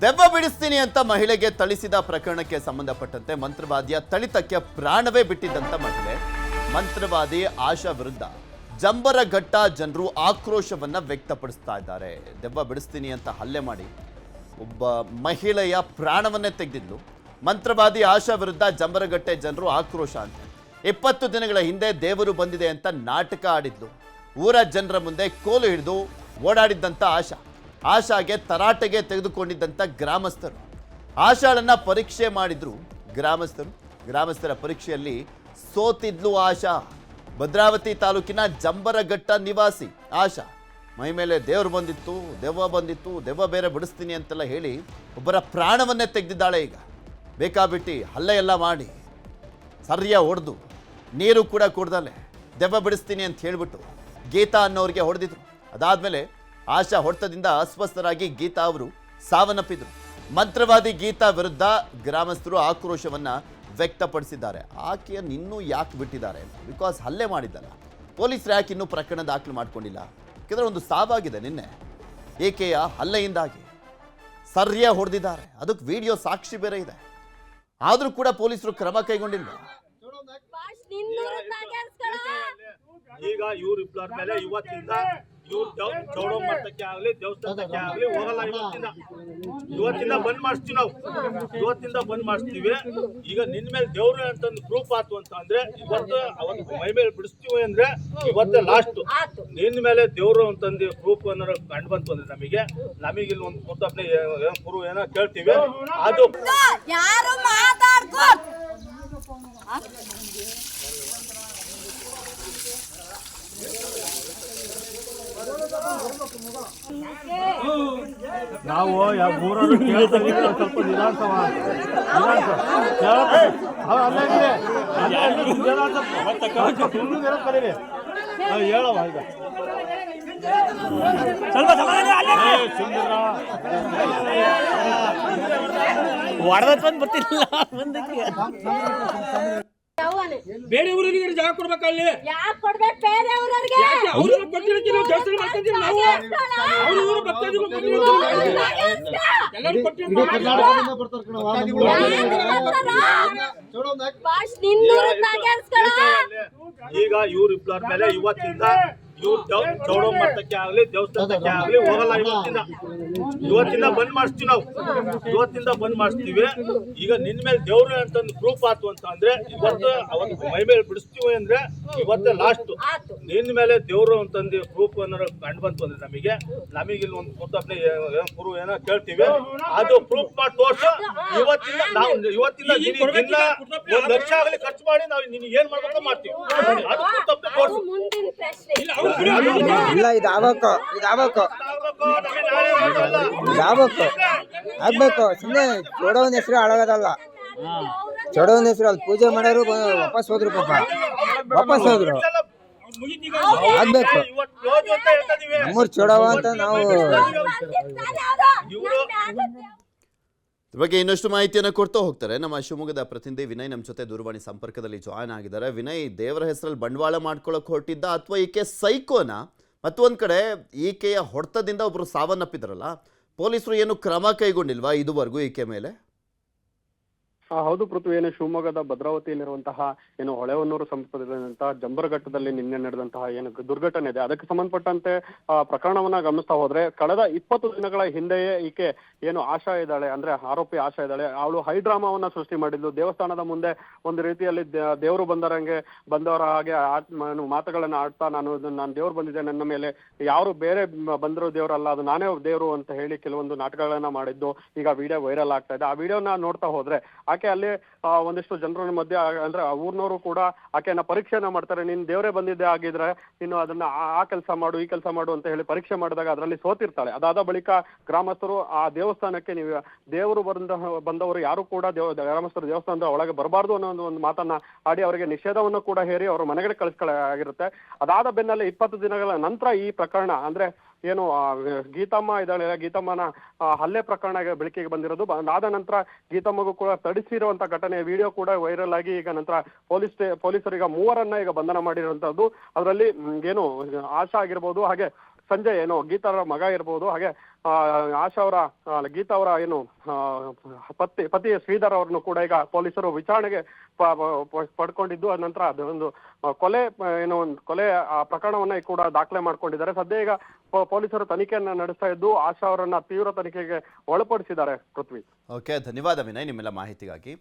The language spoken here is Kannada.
ದೆವ್ವ ಬಿಡಿಸ್ತೀನಿ ಅಂತ ಮಹಿಳೆಗೆ ಥಳಿಸಿದ ಪ್ರಕರಣಕ್ಕೆ ಸಂಬಂಧಪಟ್ಟಂತೆ ಮಂತ್ರವಾದಿಯ ಥಳಿತಕ್ಕೆ ಪ್ರಾಣವೇ ಬಿಟ್ಟಿದ್ದಂತ ಮಹಿಳೆ ಮಂತ್ರವಾದಿ ಆಶಾ ವಿರುದ್ಧ ಜಂಬರಘಟ್ಟ ಜನರು ಆಕ್ರೋಶವನ್ನ ವ್ಯಕ್ತಪಡಿಸ್ತಾ ಇದ್ದಾರೆ. ದೆವ್ವ ಬಿಡಿಸ್ತೀನಿ ಅಂತ ಹಲ್ಲೆ ಮಾಡಿ ಒಬ್ಬ ಮಹಿಳೆಯ ಪ್ರಾಣವನ್ನೇ ತೆಗೆದಿದ್ಲು. ಮಂತ್ರವಾದಿ ಆಶಾ ವಿರುದ್ಧ ಜಂಬರಗಟ್ಟೆ ಜನರು ಆಕ್ರೋಶ ಅಂತ 20 ದಿನಗಳ ಹಿಂದೆ ದೇವರು ಬಂದಿದೆ ಅಂತ ನಾಟಕ ಆಡಿದ್ಲು. ಊರ ಜನರ ಮುಂದೆ ಕೋಲು ಹಿಡಿದು ಓಡಾಡಿದ್ದಂಥ ಆಶಾಗೆ ತರಾಟೆಗೆ ತೆಗೆದುಕೊಂಡಿದ್ದಂಥ ಗ್ರಾಮಸ್ಥರು ಆಶಾಳನ್ನ ಪರೀಕ್ಷೆ ಮಾಡಿದ್ರು. ಗ್ರಾಮಸ್ಥರ ಪರೀಕ್ಷೆಯಲ್ಲಿ ಸೋತಿದ್ಲು ಆಶಾ. ಭದ್ರಾವತಿ ತಾಲೂಕಿನ ಜಂಬರಘಟ್ಟ ನಿವಾಸಿ ಆಶಾ ಮೈ ಮೇಲೆ ದೇವ್ರು ಬಂದಿತ್ತು, ದೆವ್ವ ಬಂದಿತ್ತು, ದೆವ್ವ ಬೇರೆ ಬಿಡಿಸ್ತೀನಿ ಅಂತೆಲ್ಲ ಹೇಳಿ ಒಬ್ಬರ ಪ್ರಾಣವನ್ನೇ ತೆಗೆದಿದ್ದಾಳೆ. ಈಗ ಬೇಕಾಬಿಟ್ಟು ಹಲ್ಲೆ ಎಲ್ಲ ಮಾಡಿ ಸರಿಯಾಗಿ ಹೊಡೆದು ನೀರು ಕೂಡ ಕುಡ್ದಲೆ ದೆವ್ವ ಬಿಡಿಸ್ತೀನಿ ಅಂತ ಹೇಳಿಬಿಟ್ಟು ಗೀತಾ ಅನ್ನೋರಿಗೆ ಹೊಡೆದಿದ್ರು. ಅದಾದಮೇಲೆ ಆಶಾ ಹೊಡೆತದಿಂದ ಅಸ್ವಸ್ಥರಾಗಿ ಗೀತಾ ಅವರು ಸಾವನ್ನಪ್ಪಿದ್ರು. ಮಂತ್ರವಾದಿ ಗೀತಾ ವಿರುದ್ಧ ಗ್ರಾಮಸ್ಥರು ಆಕ್ರೋಶವನ್ನ ವ್ಯಕ್ತಪಡಿಸಿದ್ದಾರೆ. ಆಕೆಯನ್ನು ಇನ್ನೂ ಯಾಕೆ ಬಿಟ್ಟಿದ್ದಾರೆ? ಬಿಕಾಸ್ ಹಲ್ಲೆ ಮಾಡಿದ್ದಲ್ಲ. ಪೊಲೀಸರು ಯಾಕೆ ಇನ್ನೂ ಪ್ರಕರಣ ದಾಖಲು ಮಾಡ್ಕೊಂಡಿಲ್ಲ? ಯಾಕಂದರೆ ಒಂದು ಸಾವಾಗಿದೆ ನಿನ್ನೆ. ಏಕೆಯ ಹಲ್ಲೆಯಿಂದಾಗಿ ಸರಿಯಾಗಿ ಹೊಡೆದಿದ್ದಾರೆ. ಅದಕ್ಕೆ ವಿಡಿಯೋ ಸಾಕ್ಷಿ ಬೇರೆ ಇದೆ. ಆದರೂ ಕೂಡ ಪೊಲೀಸರು ಕ್ರಮ ಕೈಗೊಂಡಿಲ್ಲ. ಈಗ ಇವ್ರ ಇಬ್ಬರ ಮೇಲೆ ಇವತ್ತಿಂದ ಇವ್ರು ಚೌಡೋ ಮಟ್ಟಕ್ಕೆ ಆಗ್ಲಿ ದೇವಸ್ಥಾನಕ್ಕೆ ಆಗ್ಲಿ ಹೋಗಲ್ಲ. ಇವತ್ತಿಂದ ಬಂದ್ ಮಾಡಿಸ್ತೀವಿ ನಾವು. ಇವತ್ತಿಂದ ಬಂದ್ ಮಾಡಿಸ್ತೀವಿ. ಈಗ ನಿನ್ ಮೇಲೆ ದೇವ್ರು ಅಂತಂದು ಪ್ರೂಫ್ ಆತು ಅಂತ ಅಂದ್ರೆ ಇವತ್ತು ಅವತ್ತು ಮೈ ಮೇಲೆ ಬಿಡಿಸ್ತೀವಿ ಅಂದ್ರೆ ಇವತ್ತೇ ಲಾಸ್ಟ್. ನಿನ್ ಮೇಲೆ ದೇವ್ರು ಅಂತಂದು ಪ್ರೂಫ್ ಅನ್ನೋ ಕಂಡು ಬಂತು ಅಂದ್ರೆ ನಮಗೆ ಇಲ್ಲಿ ಒಂದು ಕೂತಪ್ನೆ ಗುರು ಏನೋ ಕೇಳ್ತೀವಿ. ಅದು ಯಾರು ಮಾತಾಡ್ಕೋ ನಾವು ಮೂರನ್ನು ಕೇಳ್ತೀವಿ. ಸ್ವಲ್ಪ ನಿಧಾನಸವ ಕರೀರಿ ಹೇಳವ. ಈಗ ಹೊಡೆದ ಬಂದು ಬರ್ತಿಲ್ಲ ಮುಂದಕ್ಕೆ. ಬೇರೆ ಊರಿಗೆ ಜಾಗ ಕೊಡ್ಬೇಕಲ್ಲಿ. ಯಾಕೆ ಕೊಡ್ಬೇಕು ಬೇರೆ ಊರಿಗೆ? ಅವ್ರನ್ನ ಕೊಟ್ಟಿರ್ತೀವಿ ನಾವು, ದೇವಸ್ಥಾನ ಮಾಡ್ಕೊಂತೀವಿ ನಾವು. ಅವ್ರ ಊರು ಭಕ್ತಾದಿಗಳು ಎಲ್ಲರೂ ಈಗ ಇವ್ರ ಇಬ್ಬರ ಮೇಲೆ ಇವತ್ತಿಂದ ಇವ್ರು ಚೌಡೋ ಮಟ್ಟಕ್ಕೆ ಆಗ್ಲಿ ದೇವಸ್ಥಾನಕ್ಕೆ ಆಗ್ಲಿ ಹೋಗಲ್ಲ. ಇವತ್ತಿಂದ ಬಂದ್ ಮಾಡಿಸ್ತೀವಿ ನಾವು. ಇವತ್ತಿಂದ ಬಂದ್ ಮಾಡಿಸ್ತೀವಿ. ಈಗ ನಿನ್ ಮೇಲೆ ದೇವ್ರು ಅಂತಂದು ಪ್ರೂಫ್ ಆತು ಅಂತ ಅಂದ್ರೆ ಇವತ್ತು ಅವತ್ತು ಮೈ ಮೇಲೆ ಬಿಡಿಸ್ತೀವಿ ಅಂದ್ರೆ ಇವತ್ತೇ ಲಾಸ್ಟ್. ನಿನ್ ಮೇಲೆ ದೇವ್ರು ಅಂತಂದು ಪ್ರೂಫ್ ಅನ್ನೋ ಕಂಡು ಬಂತು ಅಂದ್ರೆ ನಮಗೆ ಇಲ್ಲಿ ಒಂದು ಕೂತಪ್ನೆ ಗುರು ಏನೋ ಕೇಳ್ತೀವಿ. ಅದು ಪ್ರೂಫ್ ಮಾಡಿ ತೋರ್ಸು. ಇವತ್ತಿಂದ ಒಂದು ಲಕ್ಷ ಆಗಲಿ ಖರ್ಚು ಮಾಡಿ ನಾವು ನಿನ್ ಏನ್ ಮಾಡ್ಬೇಕು ಮಾಡ್ತೀವಿ. ಅದು ಕೂತಪ್ನೆ ತೋರ್ಸು. ಇಲ್ಲ ಇದು ಆಗ್ಬೇಕು ಆಗ್ಬೇಕು. ಸುಮ್ಮನೆ ಚೋಡವನ ಹೆಸರು ಹಾಳಾಗೋದಲ್ಲ. ಚೋಡವನ ಹೆಸರು ಅಲ್ಲಿ ಪೂಜೆ ಮಾಡೋರು ವಾಪಸ್ ಹೋದ್ರು. ವಾಪಸ್ ಹೋದ್ರು ಆಗ್ಬೇಕು. ನಮ್ಮೂರು ಚೋಡವ ಅಂತ ನಾವು ಬಗ್ಗೆ ಇನ್ನಷ್ಟು ಮಾಹಿತಿಯನ್ನು ಕೊಡ್ತಾ ಹೋಗ್ತಾರೆ ನಮ್ಮ ಶಿವಮೊಗ್ಗದ ಪ್ರತಿನಿಧಿ ವಿನಯ್. ನಮ್ಮ ಜೊತೆ ದೂರವಾಣಿ ಸಂಪರ್ಕದಲ್ಲಿ ಜಾಯ್ನ್ ಆಗಿದ್ದಾರೆ. ವಿನಯ್, ದೇವರ ಹೆಸರಲ್ಲಿ ಬಂಡವಾಳ ಮಾಡ್ಕೊಳ್ಳೋಕೆ ಹೊರಟಿದ್ದ ಅಥವಾ ಈಕೆ ಸೈಕೋನ? ಮತ್ತೊಂದು ಕಡೆ ಈಕೆಯ ಹೊಡೆತದಿಂದ ಒಬ್ಬರು ಸಾವನ್ನಪ್ಪಿದ್ರಲ್ಲ, ಪೊಲೀಸರು ಏನು ಕ್ರಮ ಕೈಗೊಂಡಿಲ್ವಾ ಇದುವರೆಗೂ ಈಕೆ ಮೇಲೆ? ಹೌದು ಪೃಥ್ವಿ, ಏನು ಶಿವಮೊಗ್ಗದ ಭದ್ರಾವತಿಯಲ್ಲಿರುವಂತಹ ಏನು ಹೊಳೆಹೊನ್ನೂರು ಸಮೀಪದಲ್ಲಿರುವಂತಹ ಜಂಬರಘಟ್ಟದಲ್ಲಿ ನಿನ್ನೆ ನಡೆದಂತಹ ಏನು ದುರ್ಘಟನೆ ಇದೆ, ಅದಕ್ಕೆ ಸಂಬಂಧಪಟ್ಟಂತೆ ಪ್ರಕರಣವನ್ನ ಗಮನಿಸ್ತಾ ಹೋದ್ರೆ ಕಳೆದ 20 ದಿನಗಳ ಹಿಂದೆಯೇ ಈಕೆ ಏನು ಆಶಾ ಇದ್ದಾಳೆ, ಅಂದ್ರೆ ಆರೋಪಿ ಆಶಾ ಇದ್ದಾಳೆ, ಅವಳು ಹೈಡ್ರಾಮಾವನ್ನ ಸೃಷ್ಟಿ ಮಾಡಿದ್ಲು. ದೇವಸ್ಥಾನದ ಮುಂದೆ ಒಂದು ರೀತಿಯಲ್ಲಿ ದೇವರು ಬಂದವರ ಹಾಗೆ ಮಾತುಗಳನ್ನ ಆಡ್ತಾ ನಾನು ದೇವ್ರು ಬಂದಿದ್ದೆ, ನನ್ನ ಮೇಲೆ ಯಾರು ಬೇರೆ ಬಂದಿರೋ ದೇವರಲ್ಲ, ಅದು ನಾನೇ ದೇವರು ಅಂತ ಹೇಳಿ ಕೆಲವೊಂದು ನಾಟಕಗಳನ್ನ ಮಾಡಿದ್ದು ಈಗ ವಿಡಿಯೋ ವೈರಲ್ ಆಗ್ತಾ ಇದೆ. ಆ ವಿಡಿಯೋನ ನೋಡ್ತಾ ಹೋದ್ರೆ ಆಕೆ ಅಲ್ಲಿ ಒಂದಿಷ್ಟು ಜನರ ಮಧ್ಯೆ ಅಂದ್ರೆ ಊರ್ನವರು ಕೂಡ ಆಕೆಯನ್ನ ಪರೀಕ್ಷೆಯನ್ನ ಮಾಡ್ತಾರೆ. ನೀನ್ ದೇವರೇ ಬಂದಿದ್ದೆ ಆಗಿದ್ರೆ ನೀನು ಅದನ್ನ ಆ ಕೆಲಸ ಮಾಡು ಈ ಕೆಲಸ ಮಾಡು ಅಂತ ಹೇಳಿ ಪರೀಕ್ಷೆ ಮಾಡಿದಾಗ ಅದರಲ್ಲಿ ಸೋತಿರ್ತಾಳೆ. ಅದಾದ ಬಳಿಕ ಗ್ರಾಮಸ್ಥರು ಆ ದೇವಸ್ಥಾನಕ್ಕೆ ನೀವು ದೇವರು ಬಂದವರು ಯಾರು ಕೂಡ ಗ್ರಾಮಸ್ಥರು ದೇವಸ್ಥಾನದ ಒಳಗೆ ಬರಬಾರ್ದು ಅನ್ನೋ ಒಂದು ಮಾತನ್ನ ಆಡಿ ಅವರಿಗೆ ನಿಷೇಧವನ್ನು ಕೂಡ ಹೇರಿ ಅವರ ಮನೆಗಳಿಗೆ ಕಳಿಸ್ಕೊಳ್ಳಾಗಿರುತ್ತೆ. ಅದಾದ ಬೆನ್ನಲ್ಲೇ 20 ದಿನಗಳ ನಂತರ ಈ ಪ್ರಕರಣ ಅಂದ್ರೆ ಏನು ಗೀತಮ್ಮ ಇದ್ದಾಳೆ, ಗೀತಮ್ಮನ ಹಲ್ಲೆ ಪ್ರಕರಣ ಬೆಳಕಿಗೆ ಬಂದಿರೋದು. ಅದಾದ ನಂತರ ಗೀತಮ್ಮಗೂ ಕೂಡ ತಡಿಸಿರುವಂತ ಘಟನೆ ವಿಡಿಯೋ ಕೂಡ ವೈರಲ್ ಆಗಿ ಈಗ ನಂತರ ಪೊಲೀಸರು ಈಗ 3 ಈಗ ಬಂಧನ ಮಾಡಿರುವಂತದ್ದು. ಅದರಲ್ಲಿ ಏನು ಆಶಾ ಆಗಿರ್ಬೋದು, ಹಾಗೆ ಸಂಜಯ್ ಏನು ಗೀತಾ ಅವರ ಮಗ ಇರ್ಬೋದು, ಹಾಗೆ ಆಶಾ ಅವರ ಗೀತಾ ಅವರ ಏನು ಪತಿ ಶ್ರೀಧರ್ ಅವರನ್ನು ಕೂಡ ಈಗ ಪೊಲೀಸರು ವಿಚಾರಣೆಗೆ ಪಡ್ಕೊಂಡಿದ್ದು. ನಂತರ ಅದೊಂದು ಕೊಲೆ ಏನು ಒಂದು ಕೊಲೆ ಪ್ರಕರಣವನ್ನ ಕೂಡ ದಾಖಲೆ ಮಾಡ್ಕೊಂಡಿದ್ದಾರೆ. ಸದ್ಯ ಈಗ ಪೊಲೀಸರು ತನಿಖೆಯನ್ನ ನಡೆಸ್ತಾ ಇದ್ದು ಆಶಾ ಅವರನ್ನ ತೀವ್ರ ತನಿಖೆಗೆ ಒಳಪಡಿಸಿದ್ದಾರೆ. ಪೃಥ್ವಿ. ಓಕೆ, ಧನ್ಯವಾದ ವಿನಯ್ ನಿಮ್ಮೆಲ್ಲ ಮಾಹಿತಿಗಾಗಿ.